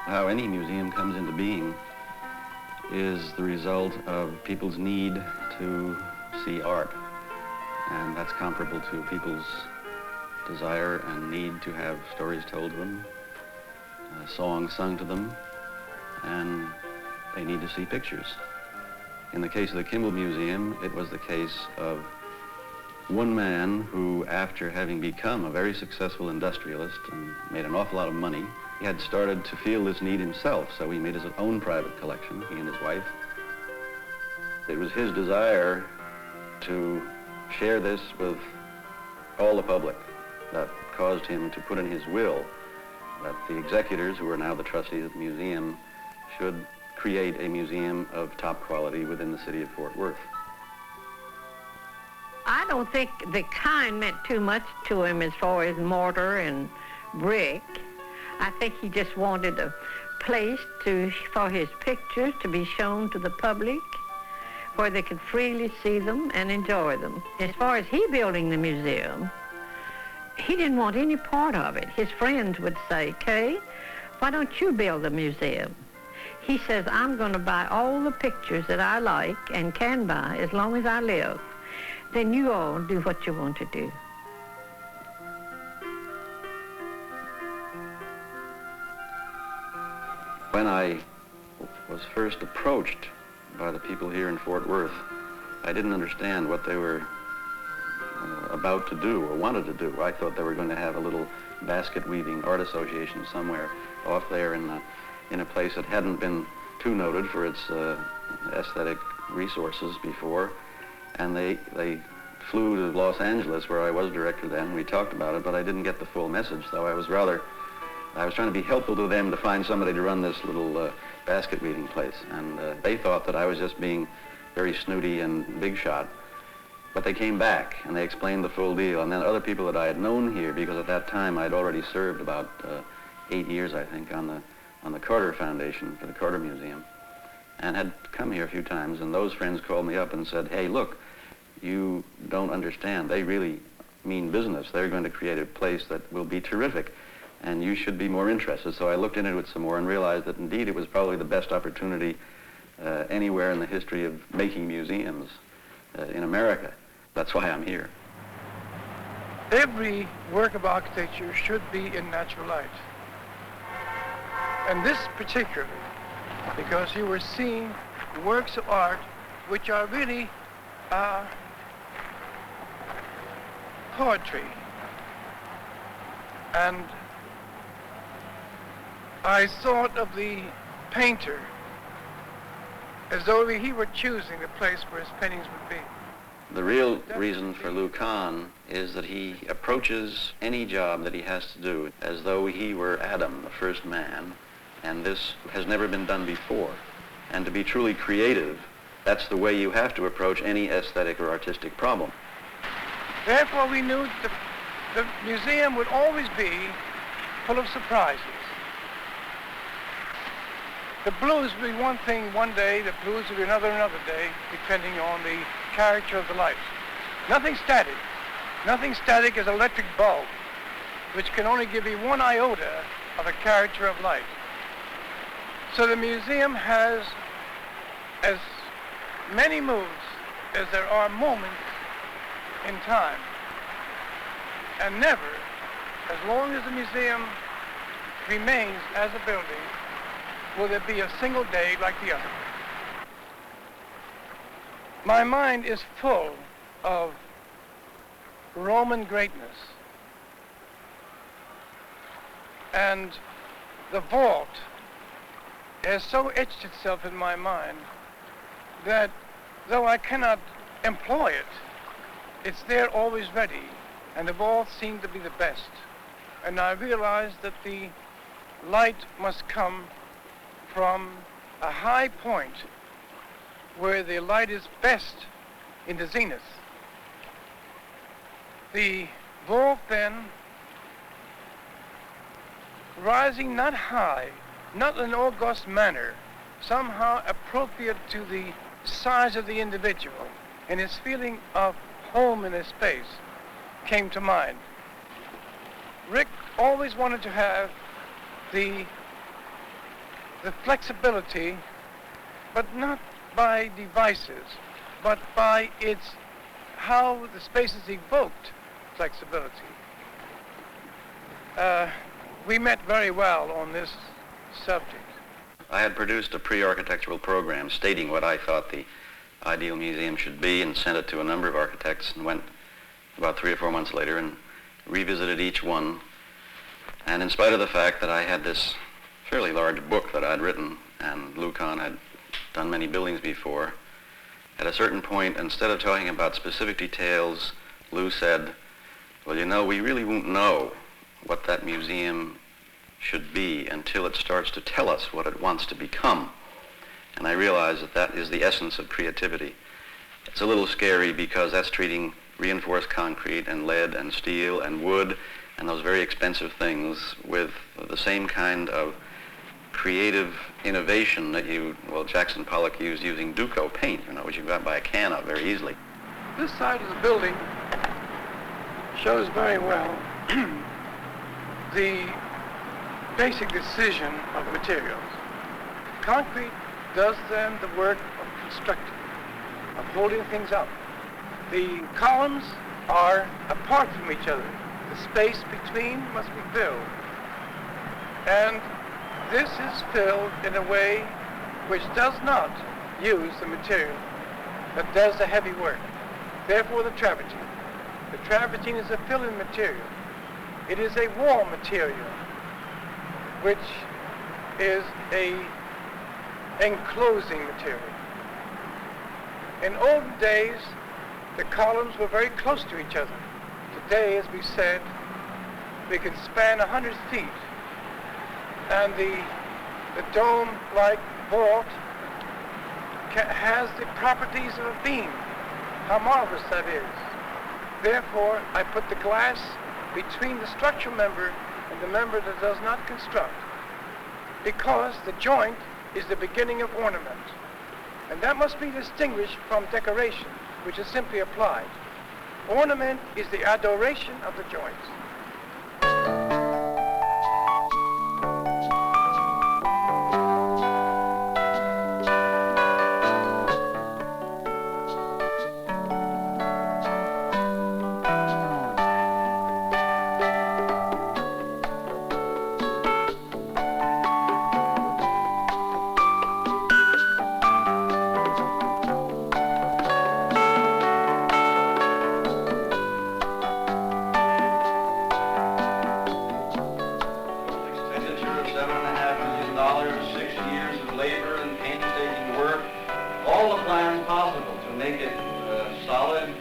How any museum comes into being is the result of people's need to see art. And that's comparable to people's desire and need to have stories told to them, songs sung to them, and they need to see pictures. In the case of the Kimbell Museum, it was the case of one man who, after having become a very successful industrialist and made an awful lot of money, he had started to feel this need himself, so he made his own private collection, he and his wife. It was his desire to share this with all the public that caused him to put in his will that the executors, who are now the trustees of the museum, should create a museum of top quality within the city of Fort Worth. I don't think the Kahn meant too much to him as far as mortar and brick. I think he just wanted a place for his pictures to be shown to the public where they could freely see them and enjoy them. As far as he building the museum, he didn't want any part of it. His friends would say, Kay, why don't you build a museum? He says, I'm going to buy all the pictures that I like and can buy as long as I live. Then you all do what you want to do. When I was first approached by the people here in Fort Worth, I didn't understand what they were about to do or wanted to do. I thought they were going to have a little basket weaving art association somewhere off there in a place that hadn't been too noted for its aesthetic resources before. And they flew to Los Angeles, where I was director then. We talked about it, but I didn't get the full message, so I was trying to be helpful to them to find somebody to run this little basket weaving place. And they thought that I was just being very snooty and big shot. But they came back and they explained the full deal. And then other people that I had known here, because at that time I'd already served about 8 years, I think, on the Carter Foundation for the Carter Museum, and had come here a few times. And those friends called me up and said, hey, look, you don't understand. They really mean business. They're going to create a place that will be terrific, and you should be more interested. So I looked into it some more and realized that indeed it was probably the best opportunity anywhere in the history of making museums in America. That's why I'm here. Every work of architecture should be in natural light. And this particularly, because you were seeing works of art which are really poetry. And I thought of the painter as though he were choosing the place where his paintings would be. The real reason for Lou Kahn is that he approaches any job that he has to do as though he were Adam, the first man, and this has never been done before. And to be truly creative, that's the way you have to approach any aesthetic or artistic problem. Therefore, we knew that the museum would always be full of surprises. The blues would be one thing one day, the blues would be another day, depending on the character of the light. Nothing static. Nothing static as an electric bulb, which can only give you one iota of a character of light. So the museum has as many moods as there are moments in time. And never, as long as the museum remains as a building, will there be a single day like the other. My mind is full of Roman greatness. And the vault has so etched itself in my mind that though I cannot employ it, it's there always ready, and the vault seemed to be the best. And I realized that the light must come from a high point where the light is best in the zenith. The vault then, rising not high, not in an august manner, somehow appropriate to the size of the individual and his feeling of home in his space, came to mind. Rick always wanted to have the the flexibility, but not by devices, but by its how the spaces evoked flexibility. We met very well on this subject. I had produced a pre-architectural program stating what I thought the ideal museum should be and sent it to a number of architects and went about 3 or 4 months later and revisited each one. And in spite of the fact that I had this fairly large book that I'd written and Kahn had done many buildings before, at a certain point, instead of talking about specific details, Lou said, well, you know, we really won't know what that museum should be until it starts to tell us what it wants to become. And I realized that that is the essence of creativity. It's a little scary because that's treating reinforced concrete and lead and steel and wood and those very expensive things with the same kind of creative innovation that Jackson Pollock used using Duco paint, which you got by a can of very easily. This side of the building shows very well the basic decision of materials. Concrete does then the work of constructing, of holding things up. The columns are apart from each other. The space between must be filled. And this is filled in a way which does not use the material that does the heavy work. Therefore, the travertine. The travertine is a fill-in material. It is a wall material, which is a enclosing material. In olden days, the columns were very close to each other. Today, as we said, they can span 100 feet. And the dome-like vault has the properties of a beam. How marvelous that is. Therefore, I put the glass between the structural member and the member that does not construct, because the joint is the beginning of ornament. And that must be distinguished from decoration, which is simply applied. Ornament is the adoration of the joints.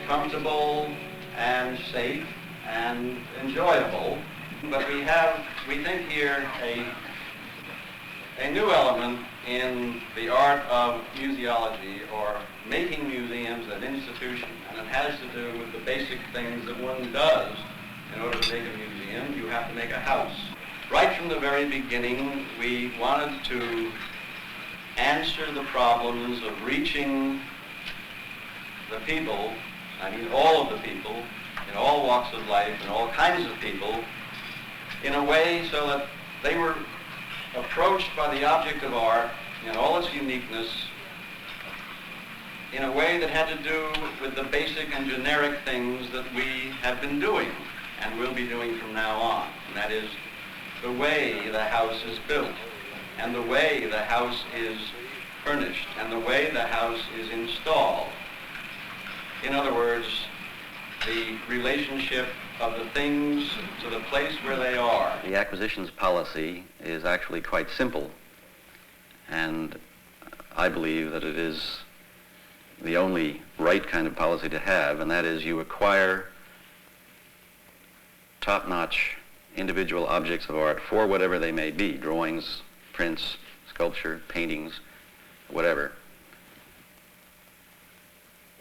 Comfortable and safe and enjoyable, but we think here a new element in the art of museology, or making museums an institution, and it has to do with the basic things that one does in order to make a museum. You have to make a house. Right from the very beginning, we wanted to answer the problems of reaching the people, I mean all of the people, in all walks of life, and all kinds of people, in a way so that they were approached by the object of art in all its uniqueness in a way that had to do with the basic and generic things that we have been doing and will be doing from now on. And that is the way the house is built, and the way the house is furnished, and the way the house is installed. In other words, the relationship of the things to the place where they are. The acquisitions policy is actually quite simple, and I believe that it is the only right kind of policy to have, and that is you acquire top-notch individual objects of art for whatever they may be, drawings, prints, sculpture, paintings, whatever.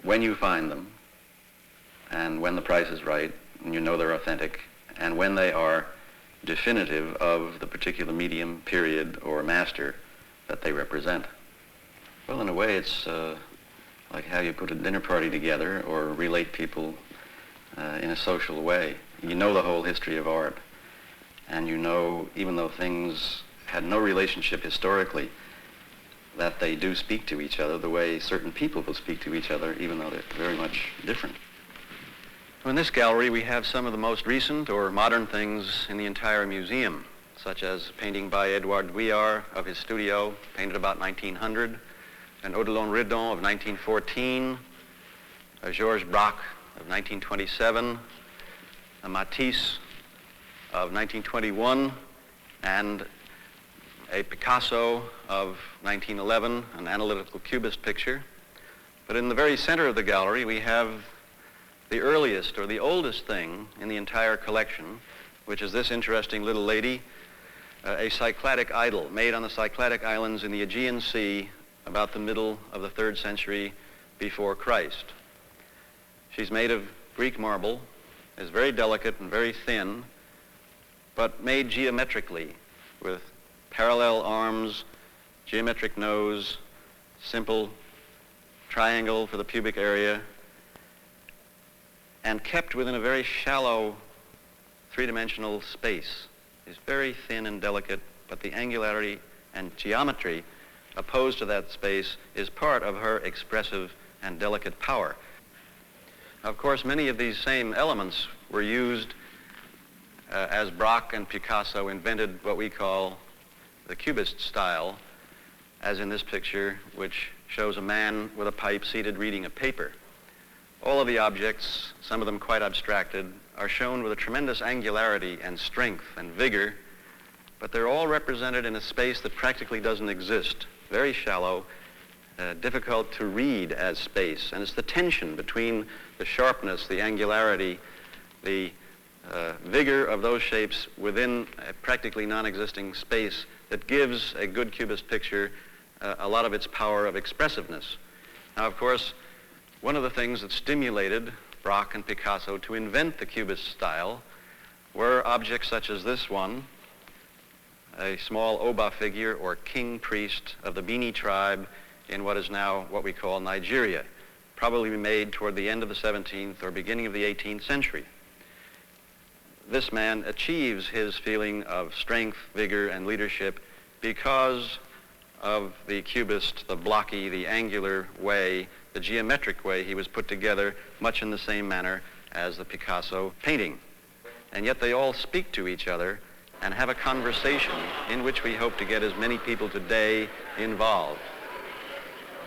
When you find them, and when the price is right, and you know they're authentic, and when they are definitive of the particular medium, period, or master that they represent. Well, in a way, it's like how you put a dinner party together or relate people in a social way. You know the whole history of art, and you know, even though things had no relationship historically, that they do speak to each other the way certain people will speak to each other, even though they're very much different. In this gallery, we have some of the most recent or modern things in the entire museum, such as a painting by Edouard Vuillard of his studio, painted about 1900, an Odilon Redon of 1914, a Georges Braque of 1927, a Matisse of 1921, and a Picasso of 1911, an analytical cubist picture. But in the very center of the gallery, we have the earliest or the oldest thing in the entire collection, which is this interesting little lady, a Cycladic idol made on the Cycladic Islands in the Aegean Sea about the middle of the 3rd century before Christ. She's made of Greek marble, is very delicate and very thin, but made geometrically with parallel arms, geometric nose, simple triangle for the pubic area, and kept within a very shallow three-dimensional space. It's very thin and delicate, but the angularity and geometry opposed to that space is part of her expressive and delicate power. Of course, many of these same elements were used as Braque and Picasso invented what we call the Cubist style, as in this picture, which shows a man with a pipe seated reading a paper. All of the objects, some of them quite abstracted, are shown with a tremendous angularity and strength and vigor, but they're all represented in a space that practically doesn't exist. Very shallow, difficult to read as space, and it's the tension between the sharpness, the angularity, the vigor of those shapes within a practically non-existing space that gives a good Cubist picture a lot of its power of expressiveness. Now, of course, one of the things that stimulated Braque and Picasso to invent the Cubist style were objects such as this one, a small Oba figure or king priest of the Bini tribe in what is now what we call Nigeria, probably made toward the end of the 17th or beginning of the 18th century. This man achieves his feeling of strength, vigor, and leadership because of the Cubist, the blocky, the angular way, the geometric way he was put together, much in the same manner as the Picasso painting. And yet they all speak to each other and have a conversation in which we hope to get as many people today involved.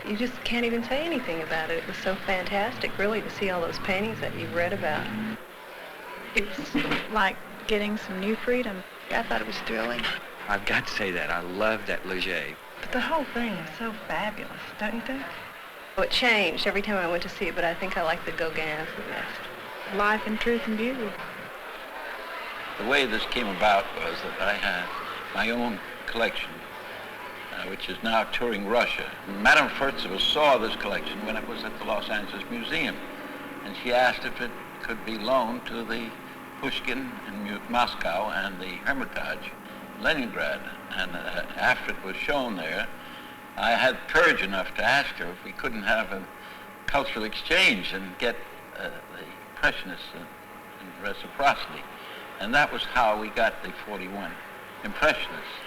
You just can't even say anything about it. It was so fantastic, really, to see all those paintings that you've read about. It's like getting some new freedom. I thought it was thrilling. I've got to say that. I love that Leger. But the whole thing was so fabulous, don't you think? Well, it changed every time I went to see it, but I think I like the Gauguins the best. Life and truth and beauty. The way this came about was that I had my own collection, which is now touring Russia. Madame Furtzeva saw this collection when it was at the Los Angeles Museum, and she asked if it could be loaned to the Pushkin in Moscow and the Hermitage in Leningrad. And after it was shown there, I had courage enough to ask her if we couldn't have a cultural exchange and get the Impressionists and reciprocity. And that was how we got the 41 Impressionists.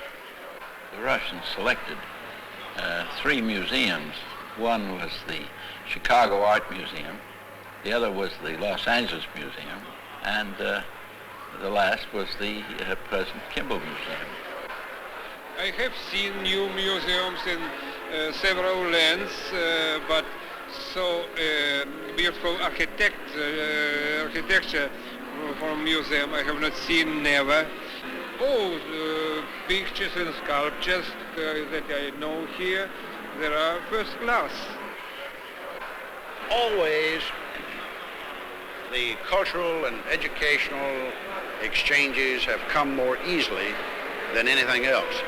The Russians selected 3 museums. One was the Chicago Art Museum, the other was the Los Angeles Museum, and the last was the present Kimbell Museum. I have seen new museums in several lands, but so beautiful architecture from museum I have not seen never. Pictures and sculptures that I know here, they are first class. Always the cultural and educational exchanges have come more easily than anything else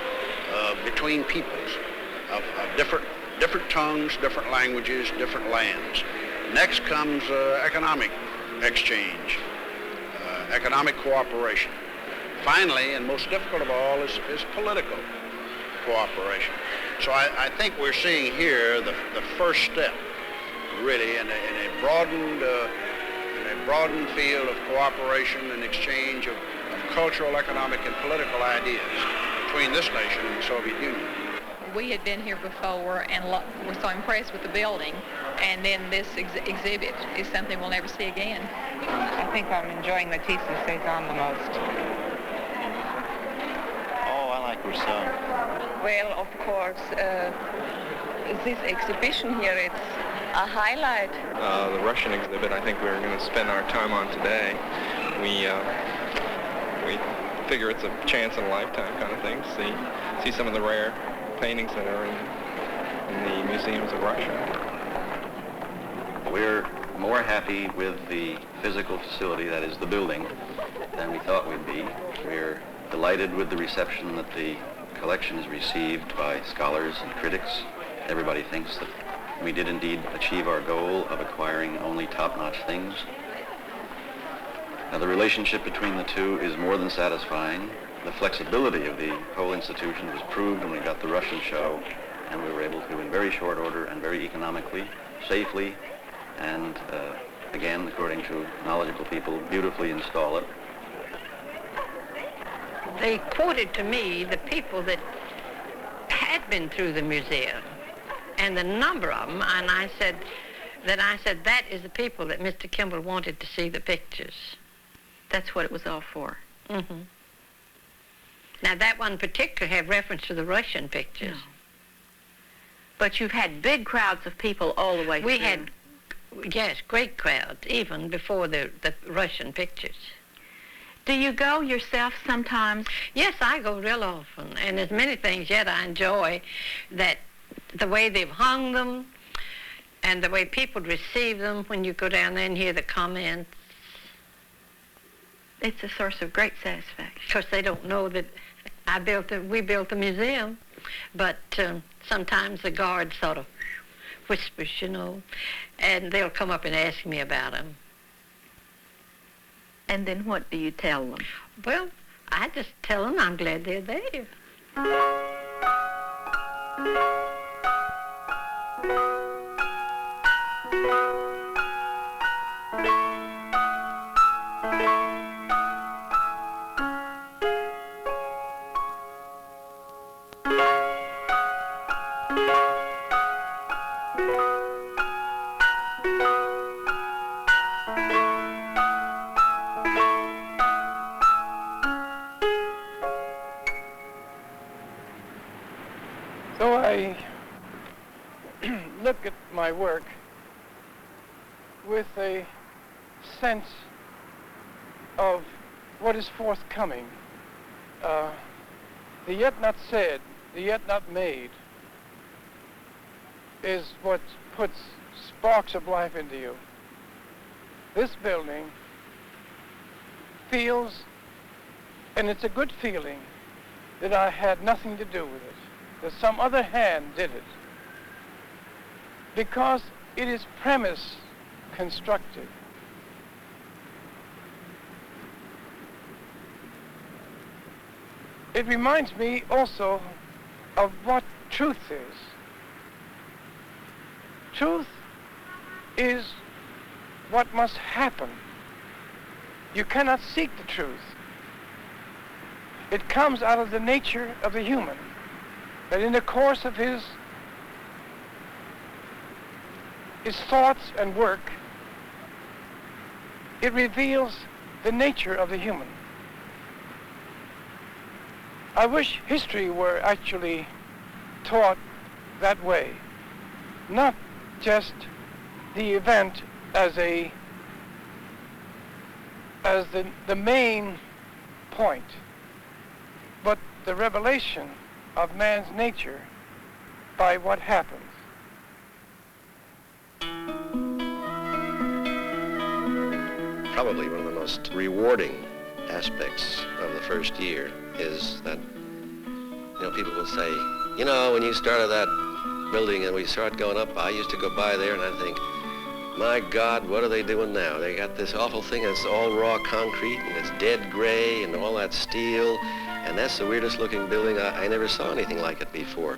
between peoples of different tongues, different languages, different lands. Next comes economic exchange, economic cooperation. Finally, and most difficult of all, is political cooperation. So I think we're seeing here the first step, really, in a broadened field of cooperation and exchange of cultural, economic, and political ideas. between this nation and the Soviet Union. We had been here before and were so impressed with the building, and then this exhibit is something we'll never see again. I think I'm enjoying the Tissot Cezanne the most. Oh, I like Rousseau. Well, of course, this exhibition here, it's a highlight. The Russian exhibit, I think we're going to spend our time on today. We figure it's a chance in a lifetime kind of thing to see some of the rare paintings that are in the museums of Russia. We're more happy with the physical facility, that is the building, than we thought we'd be. We're delighted with the reception that the collection has received by scholars and critics. Everybody thinks that we did indeed achieve our goal of acquiring only top-notch things. Now, the relationship between the two is more than satisfying. The flexibility of the whole institution was proved when we got the Russian show, and we were able to, in very short order and very economically, safely, and again, according to knowledgeable people, beautifully install it. They quoted to me the people that had been through the museum, and the number of them, and I said that is the people that Mr. Kimbell wanted to see the pictures. That's what it was all for. Mm-hmm. Now, that one particular had reference to the Russian pictures. No. But you've had big crowds of people all the way through. We had, yes, great crowds, even before the Russian pictures. Do you go yourself sometimes? Yes, I go real often, and there's many things yet I enjoy, that the way they've hung them and the way people receive them when you go down there and hear the comments. It's a source of great satisfaction. Of course, they don't know that we built the museum, but sometimes the guard sort of whispers, you know, and they'll come up and ask me about them. And then what do you tell them? Well, I just tell them I'm glad they're there. So I look at my work with a sense of what is forthcoming. The yet not said, the yet not made is what puts sparks of life into you. This building feels, and it's a good feeling, that I had nothing to do with it, that some other hand did it, because it is premise constructed. It reminds me also of what truth is. Truth is what must happen. You cannot seek the truth. It comes out of the nature of the human, that in the course of his thoughts and work, it reveals the nature of the human. I wish history were actually taught that way, not just the event as the main point, but the revelation of man's nature by what happens. Probably one of the most rewarding aspects of the first year is that, people will say, when you started that building and we started going up, I used to go by there and I think, my God, what are they doing now? They got this awful thing that's all raw concrete and it's dead gray and all that steel, and that's the weirdest looking building. I never saw anything like it before.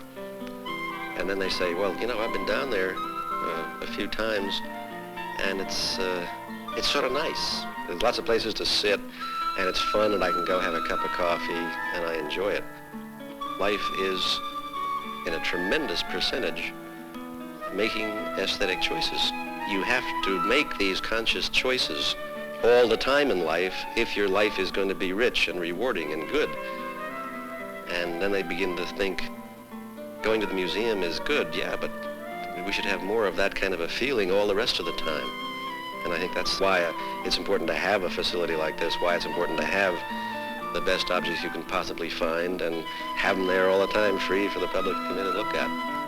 And then they say, well, I've been down there a few times and it's sort of nice. There's lots of places to sit and it's fun and I can go have a cup of coffee and I enjoy it. life is, in a tremendous percentage, making aesthetic choices. You have to make these conscious choices all the time in life if your life is going to be rich and rewarding and good. And then they begin to think, going to the museum is good, yeah, but we should have more of that kind of a feeling all the rest of the time. And I think that's why it's important to have a facility like this, why it's important to have the best objects you can possibly find and have them there all the time, free for the public to come in and look at.